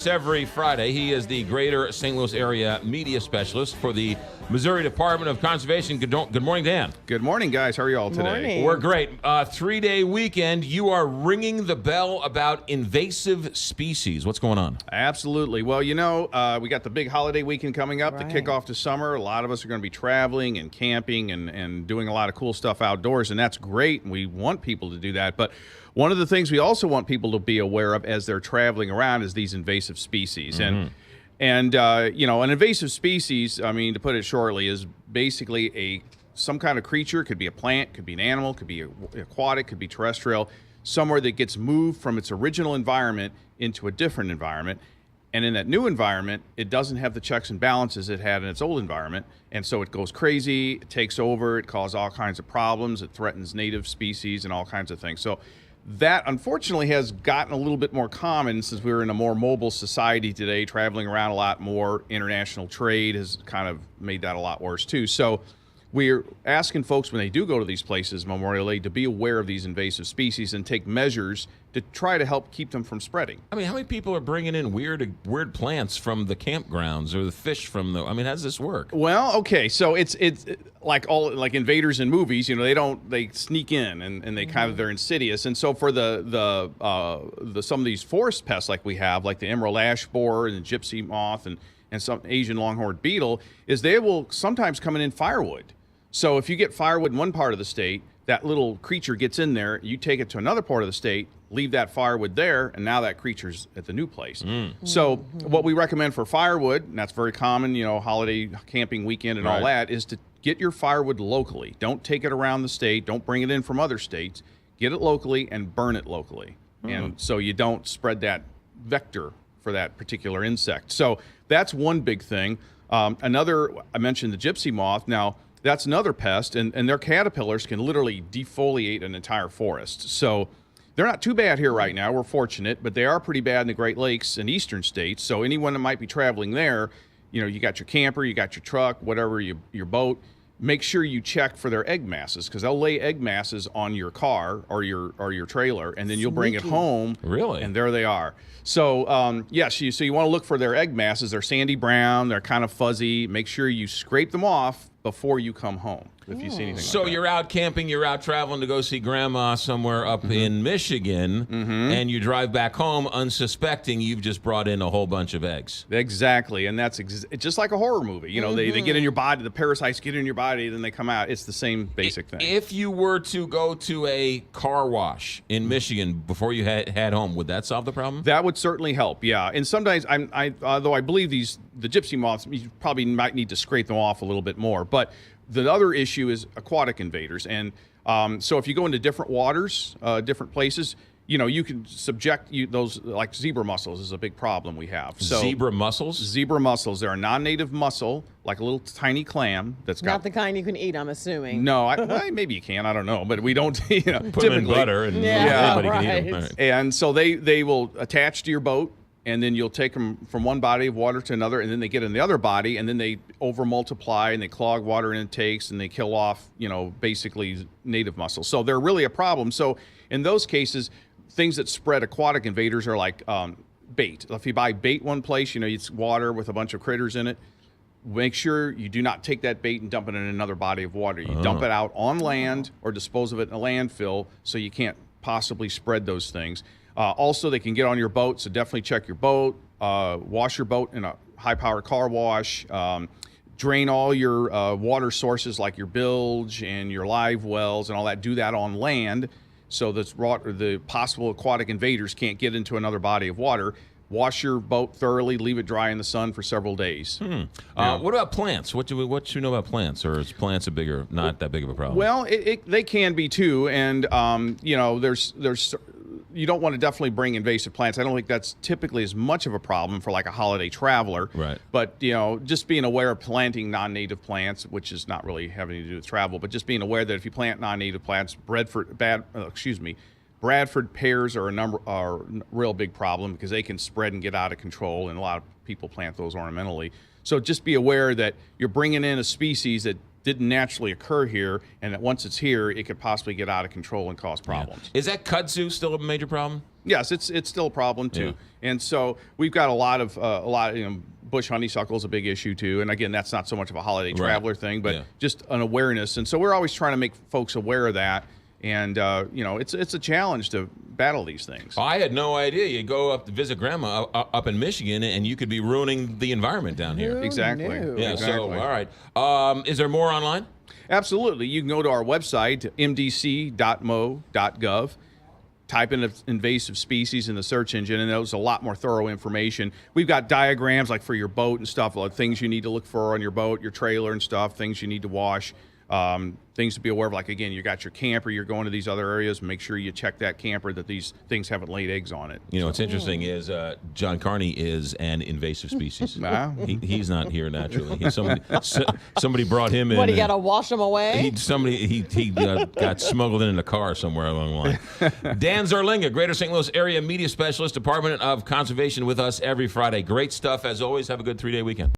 every Friday. He is the Greater St. Louis Area Media Specialist for the Missouri Department of Conservation. Good morning, Dan. Good morning, guys. How are you all today? Morning. We're great. 3-day weekend. You are ringing the bell about invasive species. What's going on? Absolutely. Well, we got the big holiday weekend coming up, Right. the kickoff to summer. A lot of us are going to be traveling and camping and doing a lot of cool stuff outdoors, and that's great, and we want people to do that. But one of the things we also want people to be aware of as they're traveling around is these invasive species. Mm-hmm. And an invasive species, I mean, to put it shortly, is basically some kind of creature. Could be a plant, could be an animal, could be aquatic, could be terrestrial, somewhere that gets moved from its original environment into a different environment. And in that new environment, it doesn't have the checks and balances it had in its old environment. And so it goes crazy, it takes over, it causes all kinds of problems, it threatens native species and all kinds of things. So that, unfortunately, has gotten a little bit more common since we're in a more mobile society today, traveling around a lot more. International trade has kind of made that a lot worse, too. So we're asking folks when they do go to these places, Memorial Day, to be aware of these invasive species and take measures to try to help keep them from spreading. I mean, how many people are bringing in weird plants from the campgrounds or the fish from the? I mean, how does this work? Well, okay, so it's like invaders in movies. They sneak in and they kind of they're insidious. And so for the some of these forest pests like we have, like the emerald ash borer and the gypsy moth and some Asian longhorned beetle, is they will sometimes come in firewood. So if you get firewood in one part of the state, that little creature gets in there, you take it to another part of the state, leave that firewood there, and now that creature's at the new place. So what we recommend for firewood, and that's very common, holiday camping weekend and all that, is to get your firewood locally. Don't take it around the state. Don't bring it in from other states. Get it locally and burn it locally. And so you don't spread that vector for that particular insect. So that's one big thing. Another, I mentioned the gypsy moth. Now, that's another pest, and their caterpillars can literally defoliate an entire forest. So they're not too bad here right now. We're fortunate, but they are pretty bad in the Great Lakes and eastern states. So anyone that might be traveling there, you got your camper, you got your truck, whatever, your boat, make sure you check for their egg masses, because they'll lay egg masses on your car or your trailer, and then you'll bring it home. Really? And there they are. So, yes, so you want to look for their egg masses. They're sandy brown. They're kind of fuzzy. Make sure you scrape them off before you come home, if you see anything So like that. you're out camping, you're out traveling to go see Grandma somewhere up in Michigan, and you drive back home unsuspecting you've just brought in a whole bunch of eggs. Exactly, and that's it's just like a horror movie. They get in your body, the parasites get in your body, then they come out. It's the same basic thing. If you were to go to a car wash in Michigan before you head home, would that solve the problem? That would certainly help, yeah. And sometimes, although I believe the gypsy moths, you probably might need to scrape them off a little bit more. But the other issue is aquatic invaders. And so if you go into different waters, different places, you can subject those, like zebra mussels is a big problem we have. So Zebra mussels? Zebra mussels, they're a non-native mussel, like a little tiny clam that's got... Not the kind you can eat, I'm assuming. No, well, maybe you can, I don't know. But we don't, Put them typically. in butter and anybody can eat them. All right. And so they will attach to your boat, and then you'll take them from one body of water to another, and then they get in the other body, and then they over-multiply, and they clog water intakes, and they kill off, basically native mussels. So they're really a problem. So in those cases, things that spread aquatic invaders are like bait. If you buy bait one place, it's water with a bunch of critters in it. Make sure you do not take that bait and dump it in another body of water. You dump it out on land or dispose of it in a landfill so you can't possibly spread those things. Also, they can get on your boat, so definitely check your boat. Wash your boat in a high-powered car wash. Drain all your water sources like your bilge and your live wells and all that. Do that on land so the possible aquatic invaders can't get into another body of water. Wash your boat thoroughly, leave it dry in the sun for several days. What about plants? What do you know about plants? Or is plants not that big of a problem? Well, they can be too, and there's you don't want to definitely bring invasive plants. I don't think that's typically as much of a problem for like a holiday traveler. Right. But just being aware of planting non-native plants, which is not really having to do with travel, but just being aware that if you plant non-native plants, Bradford pears are a real big problem because they can spread and get out of control, and a lot of people plant those ornamentally. So just be aware that you're bringing in a species that didn't naturally occur here, and that once it's here, it could possibly get out of control and cause problems. Is that kudzu still a major problem? Yes, it's still a problem too. And so we've got a lot of bush honeysuckle is a big issue too. And again, that's not so much of a holiday traveler thing, but just an awareness. And so we're always trying to make folks aware of that. And it's a challenge to battle these things. Oh, I had no idea. You go up to visit Grandma up in Michigan, and you could be ruining the environment down here. Exactly. Yeah. Exactly. So all right. Is there more online? Absolutely. You can go to our website, mdc.mo.gov. Type in invasive species in the search engine, and there's a lot more thorough information. We've got diagrams like for your boat and stuff, like things you need to look for on your boat, your trailer and stuff, things you need to wash, things to be aware of. Like, again, you got your camper, you're going to these other areas, make sure you check that camper that these things haven't laid eggs on it. You know, what's interesting is John Carney is an invasive species. He's not here naturally. Somebody brought him in. What, you got to wash them away? He got smuggled in a car somewhere along the line. Dan Zarlinga, Greater St. Louis Area Media Specialist, Department of Conservation, with us every Friday. Great stuff as always. Have a good 3-day weekend.